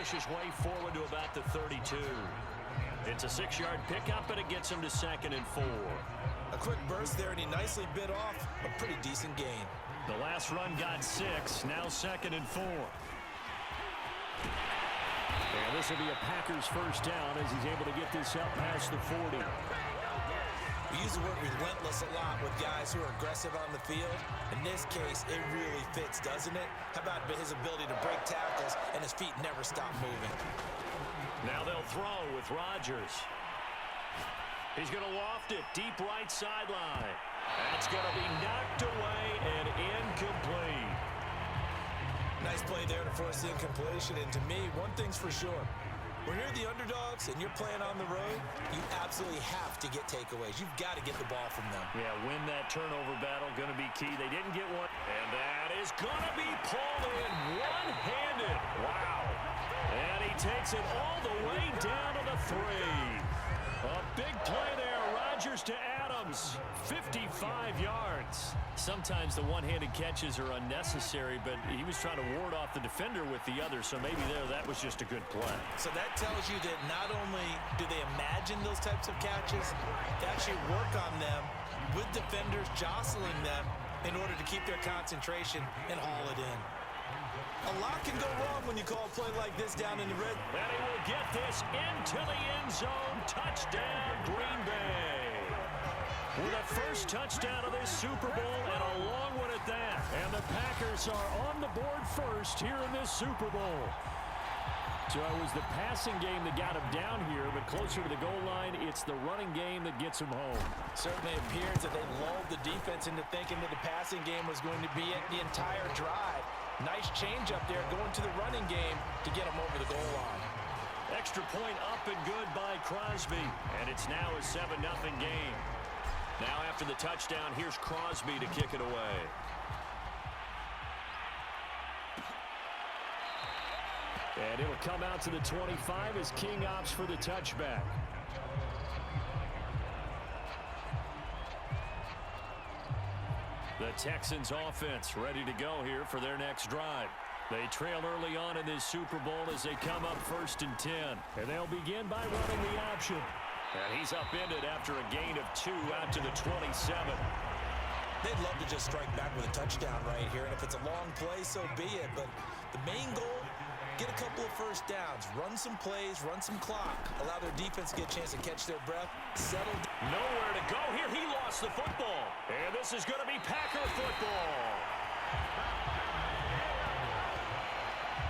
push his way forward to about the 32. It's a 6-yard pickup, and it gets him to 2nd and 4. A quick burst there, and he nicely bit off a pretty decent gain. The last run got 6, now 2nd and 4. And this will be a Packers first down as he's able to get this up past the 40. We use the word relentless a lot with guys who are aggressive on the field. In this case, it really fits, doesn't it? How about his ability to break tackles and his feet never stop moving? Now they'll throw with Rodgers. He's going to loft it deep right sideline. That's going to be knocked away and incomplete. Nice play there to force the incompletion. And to me, one thing's for sure. When you're the underdogs and you're playing on the road, you absolutely have to get takeaways. You've got to get the ball from them. Yeah, win that turnover battle, going to be key. They didn't get one. And that is going to be pulled in one-handed. Wow. And he takes it all the way down to the 3. A big play there. Rodgers to Adams. 55 yards. Sometimes the one-handed catches are unnecessary, but he was trying to ward off the defender with the other, so maybe that was just a good play. So that tells you that not only do they imagine those types of catches, they actually work on them with defenders jostling them in order to keep their concentration and haul it in. A lot can go wrong when you call a play like this down in the red. And he will get this into the end zone. Touchdown, Green Bay. With the first touchdown of this Super Bowl, and a long one at that. And the Packers are on the board first here in this Super Bowl. So it was the passing game that got him down here, but closer to the goal line, it's the running game that gets him home. Certainly appears that they lulled the defense into thinking that the passing game was going to be it the entire drive. Nice change up there going to the running game to get him over the goal line. Extra point up and good by Crosby, and it's now a 7-0 game. Now after the touchdown, here's Crosby to kick it away. And it'll come out to the 25 as King opts for the touchback. The Texans offense ready to go here for their next drive. They trail early on in this Super Bowl as they come up 1st and 10. And they'll begin by running the option. And he's upended after a gain of 2 out to the 27. They'd love to just strike back with a touchdown right here. And if it's a long play, so be it. But the main goal, get a couple of first downs, run some plays, run some clock, allow their defense to get a chance to catch their breath, settle down. Nowhere to go here. He lost the football. And this is going to be Packer football.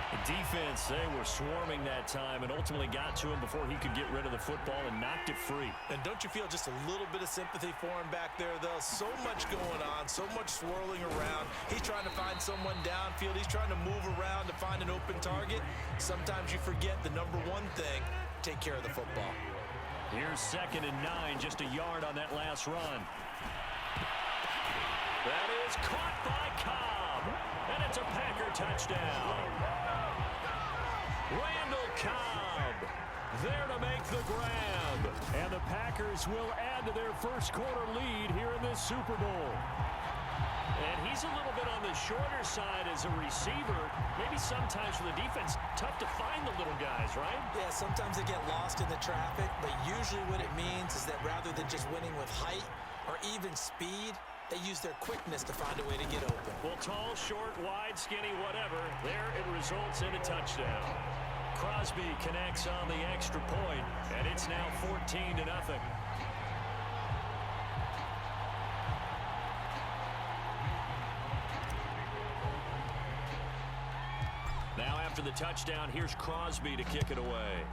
The defense, they were swarming that time and ultimately got to him before he could get rid of the football and knocked it free. And don't you feel just a little bit of sympathy for him back there, though? So much going on, so much swirling around. He's trying to find someone downfield. He's trying to move around to find an open target. Sometimes you forget the number one thing, take care of the football. Here's 2nd and 9, just a yard on that last run. That is caught by Cobb, and it's a Packer touchdown. Randall Cobb there to make the grab. And the Packers will add to their first quarter lead here in this Super Bowl. And he's a little bit on the shorter side as a receiver. Maybe sometimes for the defense, tough to find the little guys, right? Yeah, sometimes they get lost in the traffic, but usually what it means is that rather than just winning with height or even speed, they use their quickness to find a way to get open. Well, tall, short, wide, skinny, whatever, there it results in a touchdown. Crosby connects on the extra point, and it's now 14-0. Now after the touchdown, here's Crosby to kick it away.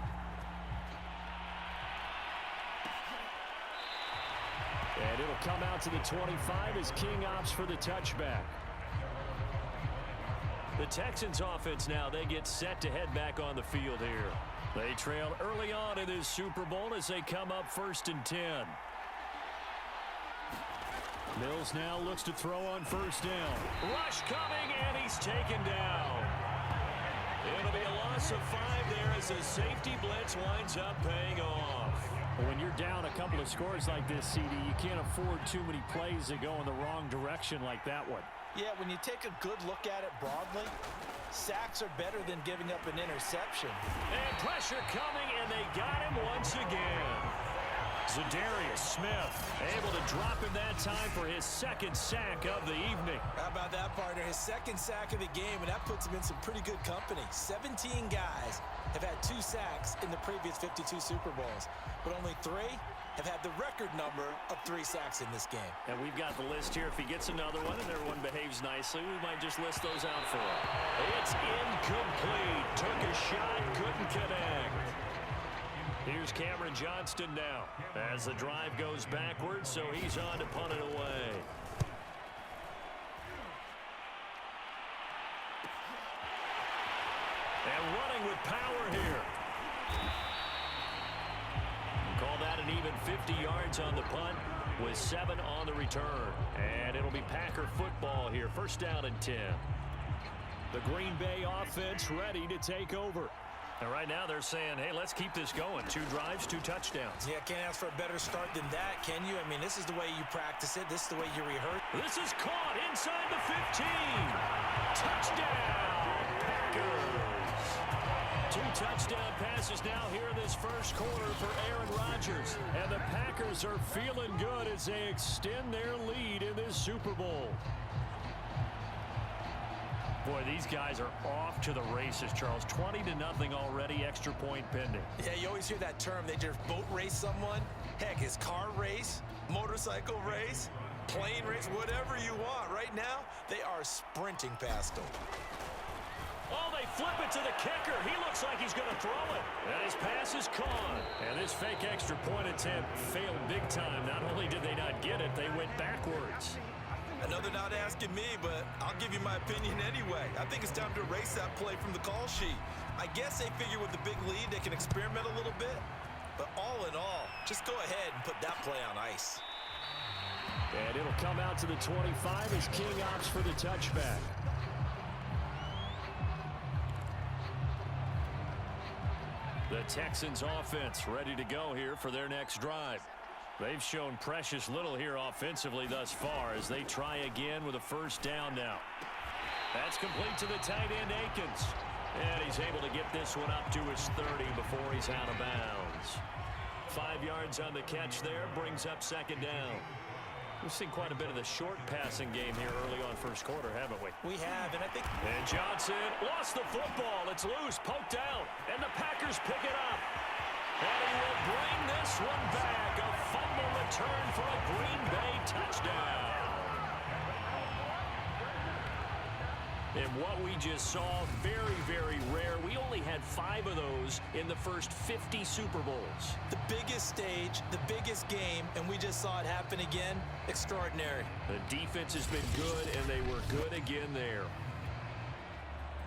And it'll come out to the 25 as King opts for the touchback. The Texans offense now, they get set to head back on the field here. They trail early on in this Super Bowl as they come up 1st and 10. Mills now looks to throw on 1st down. Rush coming, and he's taken down. It'll be a loss of 5 there as the safety blitz winds up paying off. When you're down a couple of scores like this, CD, you can't afford too many plays that go in the wrong direction like that one. Yeah, when you take a good look at it broadly, sacks are better than giving up an interception. And pressure coming, and they got him once again. Zadarius Smith able to drop him that time for his second sack of the evening. How about that, partner? His second sack of the game, and that puts him in some pretty good company. 17 guys have had 2 sacks in the previous 52 Super Bowls, but only 3 have had the record number of 3 sacks in this game. And we've got the list here. If he gets another one and everyone behaves nicely, we might just list those out for him. It's incomplete. Took a shot, couldn't connect. Here's Cameron Johnston now as the drive goes backwards, so he's on to punt it away. And running with power here. Call that an even 50 yards on the punt with 7 on the return. And it'll be Packer football here. First down and 10. The Green Bay offense ready to take over. And right now they're saying, hey, let's keep this going. 2 drives, 2 touchdowns. Yeah, can't ask for a better start than that, can you? I mean, this is the way you practice it. This is the way you rehearse. This is caught inside the 15. Touchdown, Packers. 2 touchdown passes now here in this first quarter for Aaron Rodgers. And the Packers are feeling good as they extend their lead in this Super Bowl. Boy, these guys are off to the races, Charles. 20-0 already, extra point pending. Yeah, you always hear that term. They just boat race someone. Heck, it's car race, motorcycle race, plane race, whatever you want. Right now, they are sprinting past them. Oh, they flip it to the kicker. He looks like he's going to throw it. And his pass is caught. And this fake extra point attempt failed big time. Not only did they not get it, they went backwards. I know they're not asking me, but I'll give you my opinion anyway. I think it's time to erase that play from the call sheet. I guess they figure with the big lead they can experiment a little bit. But all in all, just go ahead and put that play on ice. And it'll come out to the 25 as King opts for the touchback. The Texans offense ready to go here for their next drive. They've shown precious little here offensively thus far as they try again with a first down now. That's complete to the tight end, Akins. And he's able to get this one up to his 30 before he's out of bounds. 5 yards on the catch there, brings up second down. We've seen quite a bit of the short passing game here early on first quarter, haven't we? We have, and I think... And Johnson lost the football. It's loose, poked out, and the Packers pick it up. And he will bring this one back. A fumble return for a Green Bay touchdown. And what we just saw, very, very rare. We only had 5 of those in the first 50 Super Bowls. The biggest stage, the biggest game, and we just saw it happen again. Extraordinary. The defense has been good, and they were good again there.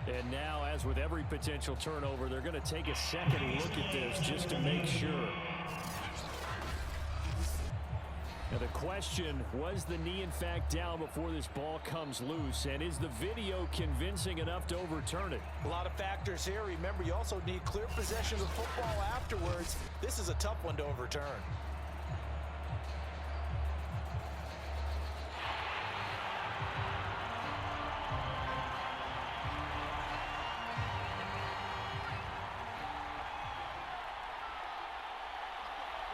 And now, as with every potential turnover, they're going to take a second look at this just to make sure. Now the question, was the knee in fact down before this ball comes loose? And is the video convincing enough to overturn it? A lot of factors here. Remember, you also need clear possession of the football afterwards. This is a tough one to overturn.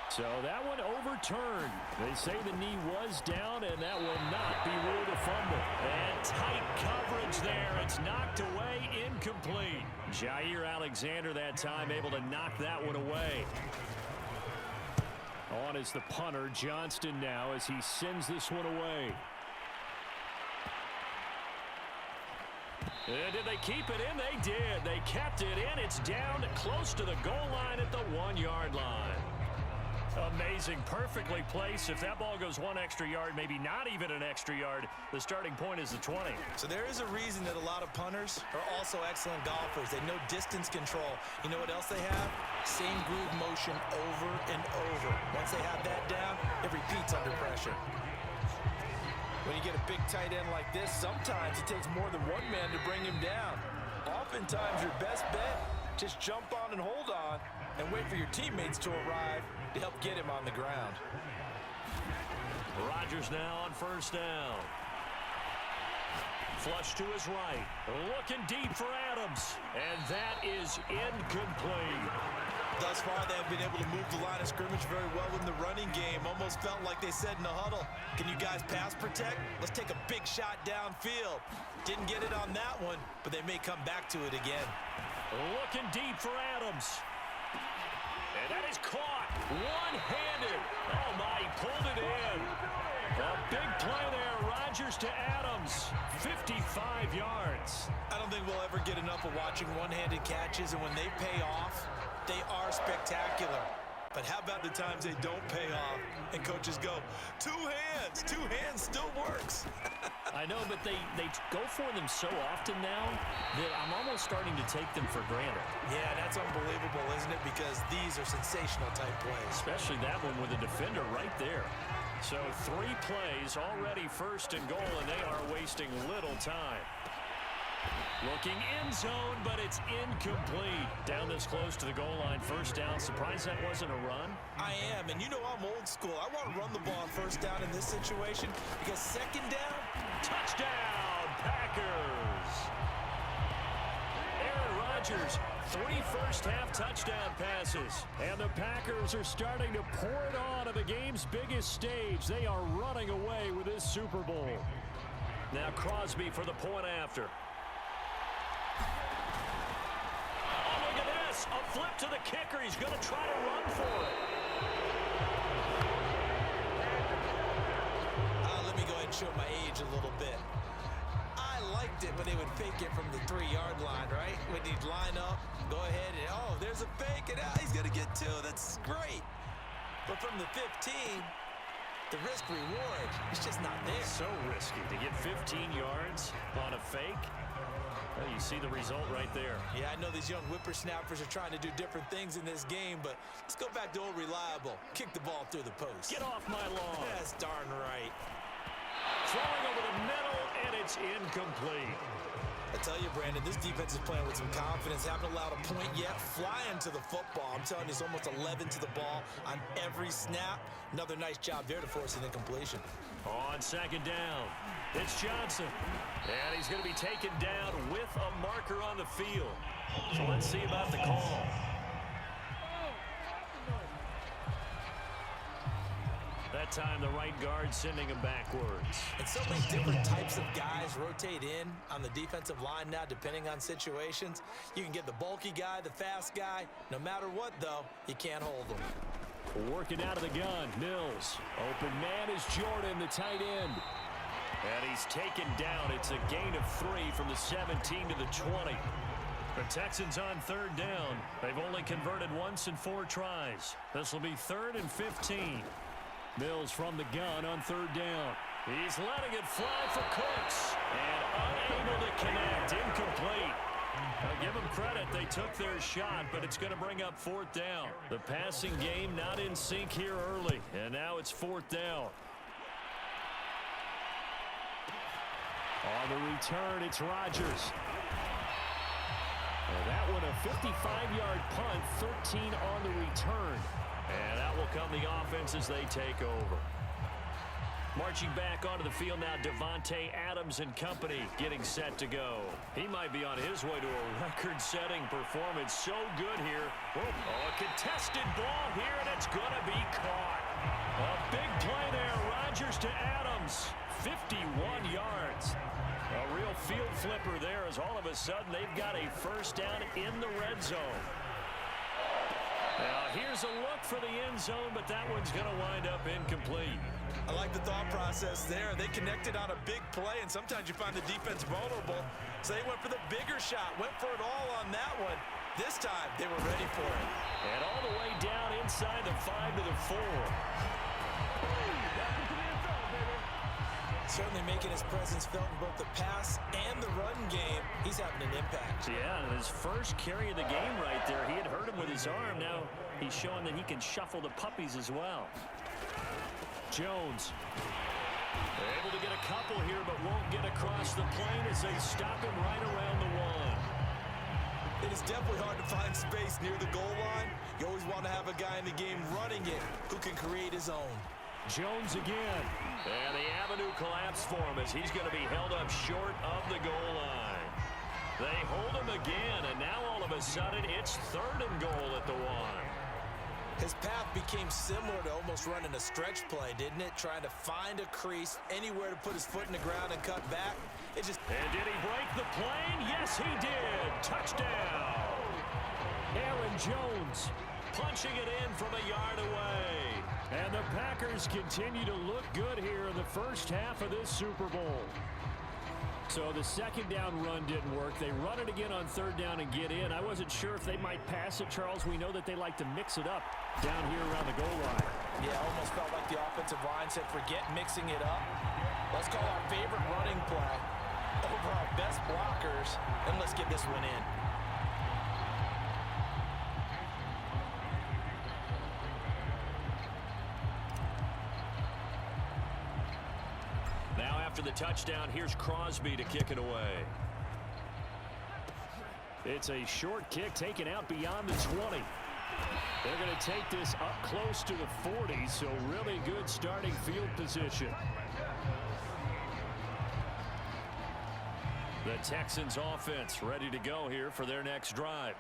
So that one overturned. They say the knee was down, and that will not be ruled a fumble. And tight coverage there. It's knocked away, incomplete. Jair Alexander that time able to knock that one away. On is the punter, Johnston now, as he sends this one away. And did they keep it in? They did. They kept it in. It's down close to the goal line at the 1-yard line. Amazing, perfectly placed. If that ball goes 1 extra yard, maybe not even an extra yard, the starting point is the 20. So there is a reason that a lot of punters are also excellent golfers. They know distance control. You know what else they have? Same groove motion over and over. Once they have that down, it repeats under pressure. When you get a big tight end like this, sometimes it takes more than one man to bring him down. Oftentimes, your best bet, just jump on and hold on and wait for your teammates to arrive to help get him on the ground. Rodgers now on first down. Flush to his right. Looking deep for Adams. And that is incomplete. Thus far, they have been able to move the line of scrimmage very well in the running game. Almost felt like they said in the huddle, can you guys pass protect? Let's take a big shot downfield. Didn't get it on that one, but they may come back to it again. Looking deep for Adams. And that is caught. One-handed. Oh, my, he pulled it in. A big play there. Rodgers to Adams. 55 yards. I don't think we'll ever get enough of watching one-handed catches, and when they pay off, they are spectacular. But how about the times they don't pay off and coaches go, two hands still works. I know, but they go for them so often now that I'm almost starting to take them for granted. Yeah, that's unbelievable, isn't it? Because these are sensational type plays. Especially that one with a defender right there. So 3 plays already first and goal, and they are wasting little time. Looking end zone, but it's incomplete. Down this close to the goal line, first down. Surprised that wasn't a run? I am, and you know I'm old school. I want to run the ball on first down in this situation because second down, touchdown, Packers. Aaron Rodgers, 3 first-half touchdown passes. And the Packers are starting to pour it on the game's biggest stage. They are running away with this Super Bowl. Now Crosby for the point after. A flip to the kicker. He's going to try to run for it. Let me go ahead and show my age a little bit. I liked it when they would fake it from the 3-yard line, right? When he'd line up, go ahead, and oh, there's a fake, and he's going to get 2. That's great. But from the 15, the risk-reward, it's just not there. So risky to get 15 yards on a fake. Well, you see the result right there. Yeah, I know these young whippersnappers are trying to do different things in this game, but let's go back to old reliable. Kick the ball through the post. Get off my lawn. That's darn right. Throwing over the middle, and it's incomplete. I tell you, Brandon, this defense is playing with some confidence. Haven't allowed a point yet. Flying to the football. I'm telling you, it's almost 11 to the ball on every snap. Another nice job there to force an incompletion. On second down, it's Johnson. And he's going to be taken down with a marker on the field. So let's see about the call. That time the right guard sending him backwards. And so many different types of guys rotate in on the defensive line now depending on situations. You can get the bulky guy, the fast guy. No matter what, though, you can't hold them. Working out of the gun, Mills. Open man is Jordan, the tight end. And he's taken down. It's a gain of 3 from the 17 to the 20. The Texans on third down. They've only converted once in 4 tries. This will be 3rd and 15. Mills from the gun on third down. He's letting it fly for Cooks. And unable to connect. Incomplete. I'll give them credit. They took their shot, but it's going to bring up 4th down. The passing game not in sync here early. And now it's 4th down. On the return, it's Rodgers. And that one a 55-yard punt, 13 on the return. And that will come the offense as they take over. Marching back onto the field now, Davante Adams and company getting set to go. He might be on his way to a record-setting performance. So good here. Oh, a contested ball here, and it's going to be caught. A big play there. Rodgers to Adams. 51 yards. A real field flipper there as all of a sudden they've got a first down in the red zone. Now here's a look for the end zone, but that one's going to wind up incomplete. I like the thought process there. They connected on a big play, and sometimes you find the defense vulnerable. So they went for the bigger shot, went for it all on that one. This time, they were ready for it. And all the way down inside the 5 to the 4. Certainly making his presence felt in both the pass and the run game. He's having an impact. Yeah, and his first carry of the game right there. He had hurt him with his arm. Now he's showing that he can shuffle the puppies as well. Jones. They're able to get a couple here, but won't get across the plane as they stop him right around the 1. It is definitely hard to find space near the goal line. You always want to have a guy in the game running it who can create his own. Jones again. And the avenue collapsed for him as he's going to be held up short of the goal line. They hold him again, and now all of a sudden it's 3rd and goal at the 1. His path became similar to almost running a stretch play, didn't it? Trying to find a crease, anywhere to put his foot in the ground and cut back. And did he break the plane? Yes, he did. Touchdown. Aaron Jones punching it in from a yard away. And the Packers continue to look good here in the first half of this Super Bowl. So the second down run didn't work. They run it again on 3rd down and get in. I wasn't sure if they might pass it, Charles. We know that they like to mix it up down here around the goal line. Yeah, almost felt like the offensive line said, forget mixing it up. Let's call our favorite running play over our best blockers, and let's get this one in. Now after the touchdown, here's Crosby to kick it away. It's a short kick taken out beyond the 20. They're going to take this up close to the 40, so really good starting field position. The Texans offense ready to go here for their next drive.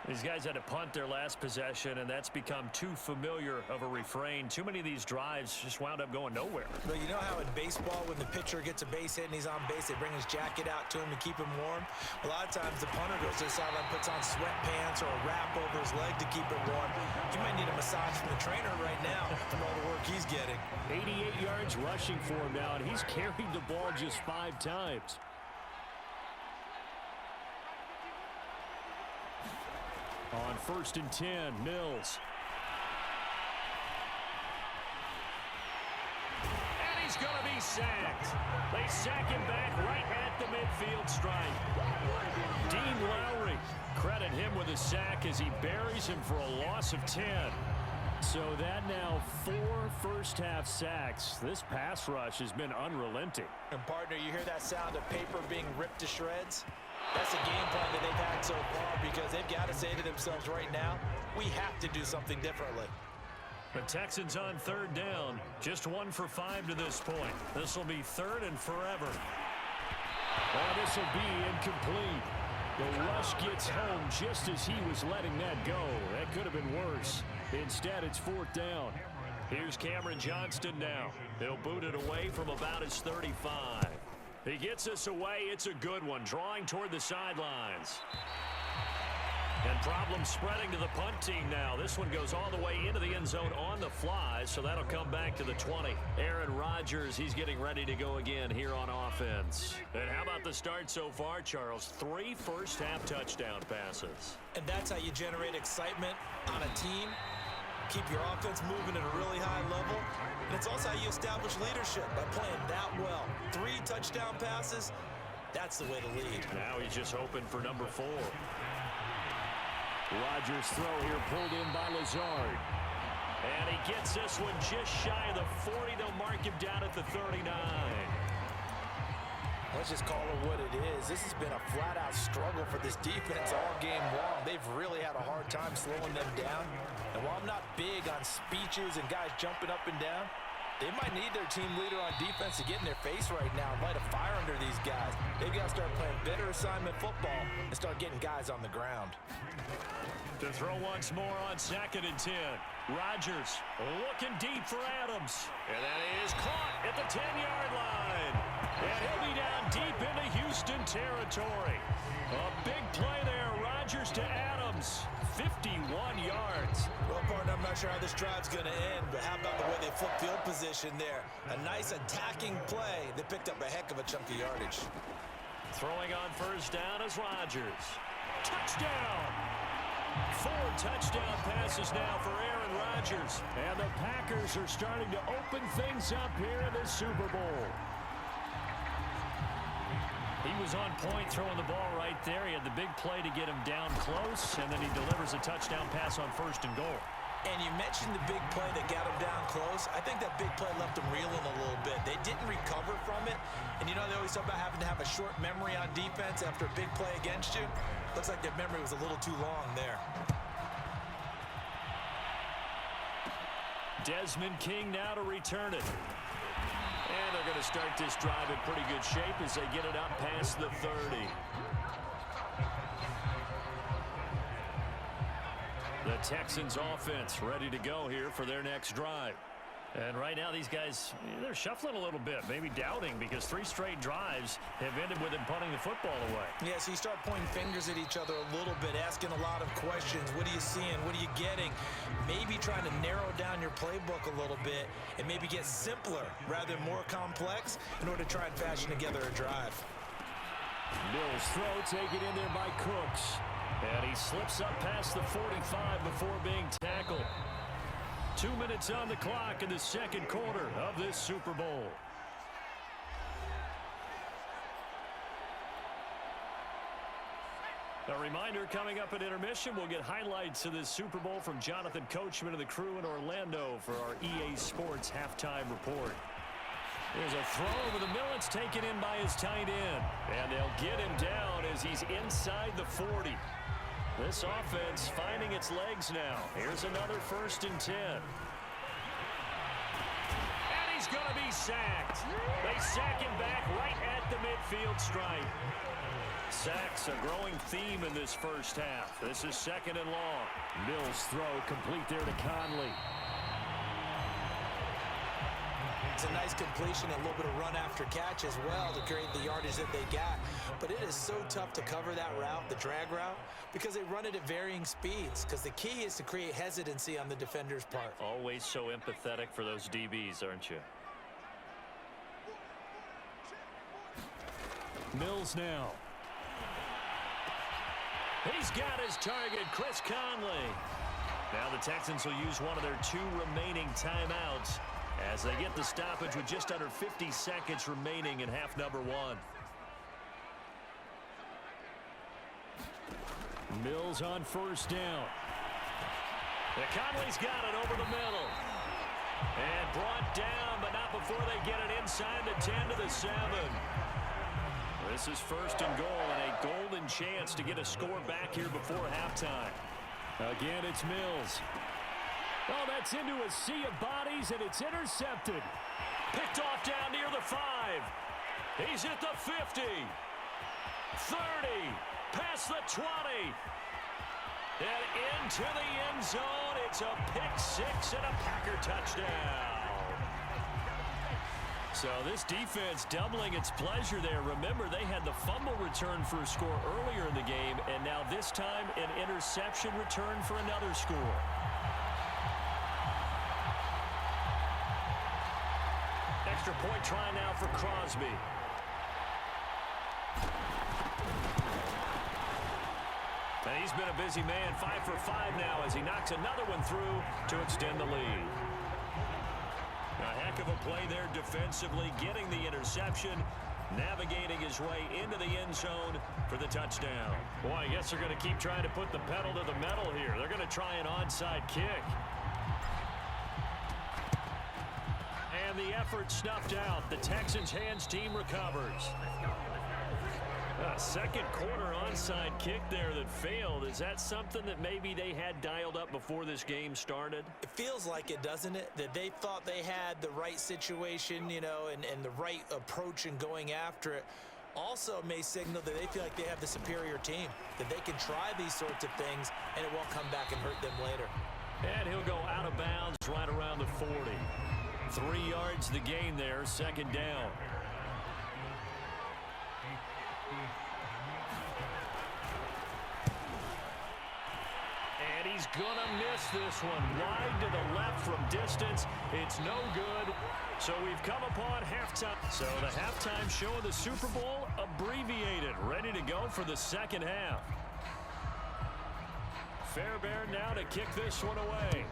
These guys had to punt their last possession, and that's become too familiar of a refrain. Too many of these drives just wound up going nowhere. But you know how in baseball, when the pitcher gets a base hit and he's on base, they bring his jacket out to him to keep him warm? A lot of times the punter goes to the sideline, puts on sweatpants or a wrap over his leg to keep it warm. You might need a massage from the trainer right now from all the work he's getting. 88 yards rushing for him now, and he's carried the ball just 5 times. On 1st and 10, Mills. And he's going to be sacked. They sack him back right at the midfield stripe. Dean Lowry, credit him with a sack as he buries him for a loss of 10. So that now 4 first-half sacks. This pass rush has been unrelenting. And partner, you hear that sound of paper being ripped to shreds? That's a game plan that they've had so far because they've got to say to themselves right now, we have to do something differently. The Texans on 3rd down, just 1 for 5 to this point. This will be 3rd and forever. Oh, this will be incomplete. The rush gets home just as he was letting that go. That could have been worse. Instead, it's 4th down. Here's Cameron Johnston now. He'll boot it away from about his 35. He gets us away. It's a good one, drawing toward the sidelines. And problems spreading to the punt team now. This one goes all the way into the end zone on the fly, so that'll come back to the 20. Aaron Rodgers, he's getting ready to go again here on offense. And how about the start so far, Charles? 3 first-half touchdown passes. And that's how you generate excitement on a team. Keep your offense moving at a really high level. And it's also how you establish leadership by playing that well. 3 touchdown passes, that's the way to lead. Now he's just hoping for number 4. Rodgers' throw here pulled in by Lazard. And he gets this one just shy of the 40. They'll mark him down at the 39. Let's just call it what it is. This has been a flat-out struggle for this defense all game long. They've really had a hard time slowing them down. And while I'm not big on speeches and guys jumping up and down, they might need their team leader on defense to get in their face right now and light a fire under these guys. They've got to start playing better assignment football and start getting guys on the ground. To throw once more on 2nd and 10. Rodgers looking deep for Adams. And that is caught at the 10-yard line. And he'll be down deep into Houston territory. A big play there. Rodgers to Adams. 51 yards. Well, partner, I'm not sure how this drive's going to end, but how about the way they flip field position there? A nice attacking play that picked up a heck of a chunk of yardage. Throwing on 1st down is Rodgers. Touchdown! 4 touchdown passes now for Aaron Rodgers. And the Packers are starting to open things up here in the Super Bowl. He was on point throwing the ball right there. He had the big play to get him down close, and then he delivers a touchdown pass on 1st and goal. And you mentioned the big play that got him down close. I think that big play left him reeling a little bit. They didn't recover from it. And you know, they always talk about having to have a short memory on defense after a big play against you. Looks like their memory was a little too long there. Desmond King now to return it. And they're going to start this drive in pretty good shape as they get it up past the 30. The Texans offense ready to go here for their next drive. And right now these guys, they're shuffling a little bit, maybe doubting, because 3 straight drives have ended with them punting the football away. Yeah, so you start pointing fingers at each other a little bit, asking a lot of questions. What are you seeing? What are you getting? Maybe trying to narrow down your playbook a little bit and maybe get simpler rather than more complex in order to try and fashion together a drive. Mills throw taken in there by Cooks. And he slips up past the 45 before being tackled. 2 minutes on the clock in the second quarter of this Super Bowl. A reminder, coming up at intermission, we'll get highlights of this Super Bowl from Jonathan Coachman and the crew in Orlando for our EA Sports halftime report. There's a throw over the middle. It's taken in by his tight end. And they'll get him down as he's inside the 40. This offense finding its legs now. Here's another 1st and 10. And he's going to be sacked. They sack him back right at the midfield stripe. Sacks a growing theme in this first half. This is 2nd and long. Mills throw complete there to Conley. It's a nice completion, a little bit of run after catch as well to create the yardage that they got. But it is so tough to cover that route, the drag route, because they run it at varying speeds. Because the key is to create hesitancy on the defender's part. Always so empathetic for those DBs, aren't you? Mills now. He's got his target, Chris Conley. Now the Texans will use one of their 2 remaining timeouts as they get the stoppage with just under 50 seconds remaining in half number 1. Mills on 1st down. Conley's got it over the middle. And brought down, but not before they get it inside the 10 to the 7. This is 1st and goal and a golden chance to get a score back here before halftime. Again, it's Mills. Oh, that's into a sea of bodies, and it's intercepted. Picked off down near the 5. He's at the 50. 30. Past the 20. And into the end zone. It's a pick-6 and a Packer touchdown. So this defense doubling its pleasure there. Remember, they had the fumble return for a score earlier in the game, and now this time an interception return for another score. Extra point try now for Crosby. And he's been a busy man, 5 for 5 now as he knocks another one through to extend the lead. A heck of a play there defensively, getting the interception, navigating his way into the end zone for the touchdown. Boy, I guess they're going to keep trying to put the pedal to the metal here. They're going to try an onside kick. And the effort snuffed out. The Texans' hands team recovers. A second quarter onside kick there that failed. Is that something that maybe they had dialed up before this game started? It feels like it, doesn't it? That they thought they had the right situation, you know, and the right approach in going after it. Also may signal that they feel like they have the superior team, that they can try these sorts of things and it won't come back and hurt them later. And he'll go out of bounds right around the 40. 3 yards the gain there, 2nd down. And he's gonna miss this one. Wide to the left from distance. It's no good. So we've come upon halftime. So the halftime show of the Super Bowl abbreviated, ready to go for the second half. Fairbairn now to kick this one away.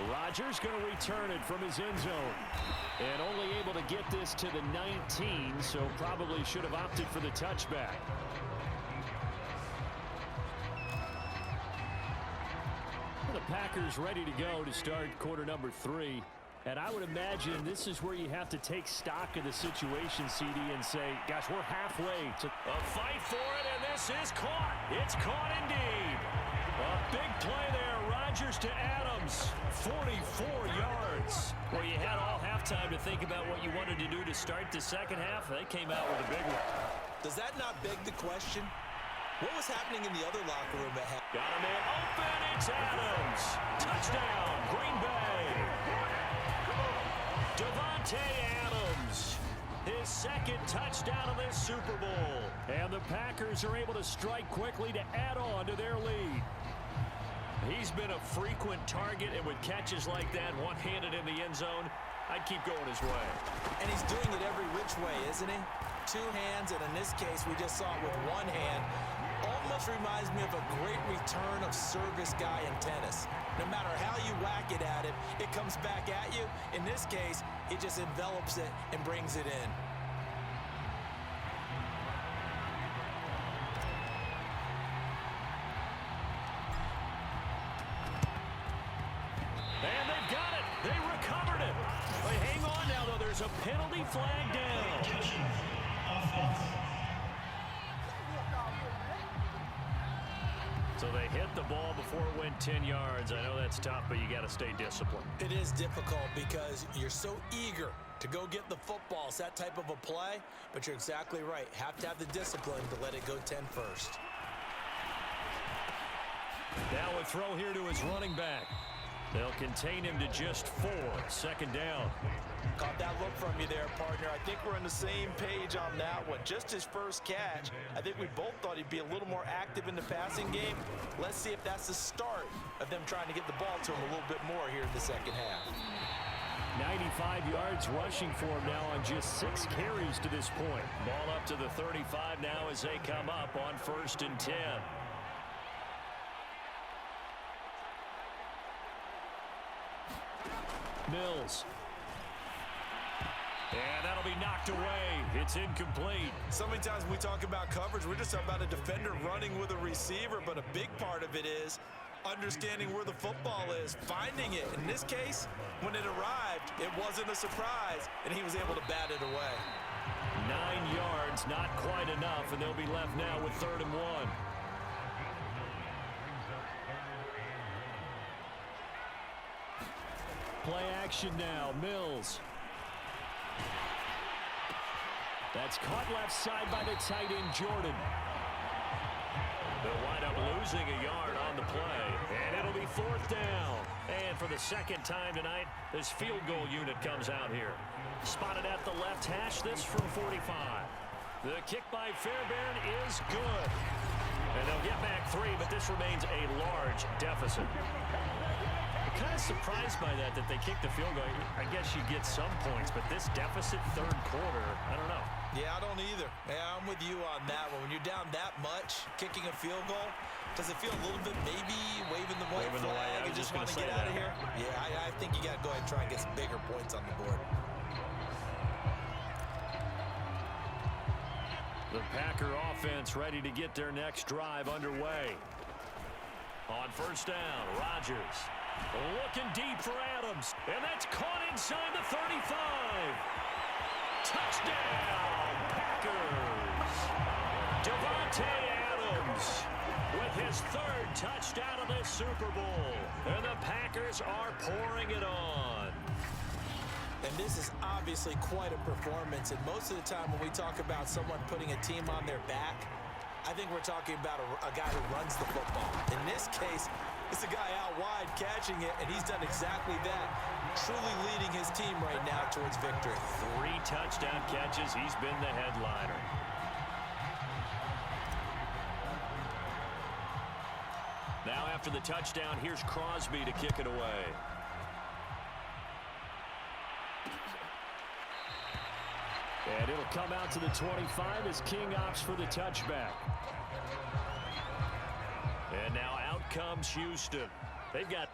Rodgers going to return it from his end zone. And only able to get this to the 19, so probably should have opted for the touchback. The Packers ready to go to start quarter number 3. And I would imagine this is where you have to take stock of the situation, CD, and say, gosh, we're halfway to a fight for it, and this is caught. It's caught indeed. A big play there. Rodgers to Adams. 44 yards. Well, you had all halftime to think about what you wanted to do to start the second half. They came out with a big one. Does that not beg the question? What was happening in the other locker room at half? Got a man open. It's Adams. Touchdown, Green Bay. Devontae Adams. His second touchdown of this Super Bowl. And the Packers are able to strike quickly to add on to their lead. He's been a frequent target, and with catches like that, one-handed in the end zone, I'd keep going his way. And he's doing it every which way, isn't he? Two hands, and in this case, we just saw it with one hand. Almost reminds me of a great return of service guy in tennis. No matter how you whack it at him, it comes back at you. In this case, he just envelops it and brings it in. And they've got it. They recovered it. But hang on now, though. There's a penalty flag down. So they hit the ball before it went 10 yards. I know that's tough, but you got to stay disciplined. It is difficult because you're so eager to go get the football. It's that type of a play, but you're exactly right. Have to have the discipline to let it go 10 first. Now a throw here to his running back. They'll contain him to just 4. Second down. Caught that look from you there, partner. I think we're on the same page on that one. Just his first catch. I think we both thought he'd be a little more active in the passing game. Let's see if that's the start of them trying to get the ball to him a little bit more here in the second half. 95 yards rushing for him now on just 6 carries to this point. Ball up to the 35 now as they come up on 1st and 10. Mills. And that'll be knocked away. It's incomplete. So many times when we talk about coverage, we're just talking about a defender running with a receiver, but a big part of it is understanding where the football is, finding it. In this case, when it arrived, it wasn't a surprise, and he was able to bat it away. 9 yards, not quite enough, and they'll be left now with 3rd and 1. Play action now, Mills. That's caught left side by the tight end, Jordan. They'll wind up losing a yard on the play, and it'll be 4th down. And for the second time tonight, this field goal unit comes out here. Spotted at the left hash, this from 45. The kick by Fairbairn is good. And they'll get back 3, but this remains a large deficit. I'm kind of surprised by that they kicked the field goal. I guess you get some points, but this deficit 3rd quarter, I don't know. Yeah, I don't either. Yeah, I'm with you on that one. When you're down that much, kicking a field goal, does it feel a little bit maybe waving the white flag and just want to get out of here? Yeah, I think you got to go ahead and try and get some bigger points on the board. The Packer offense ready to get their next drive underway. On 1st down, Rodgers looking deep for Adams, and that's caught inside the 35. Touchdown, Packers! Devontae Adams with his 3rd touchdown of this Super Bowl, and the Packers are pouring it on. And this is obviously quite a performance, and most of the time when we talk about someone putting a team on their back, I think we're talking about a guy who runs the football. In this case, it's a guy out wide catching it, and he's done exactly that, truly leading his team right now towards victory. 3 touchdown catches. He's been the headliner. Now after the touchdown, here's Crosby to kick it away. And it'll come out to the 25 as King opts for the touchback. And now out comes Houston. They've got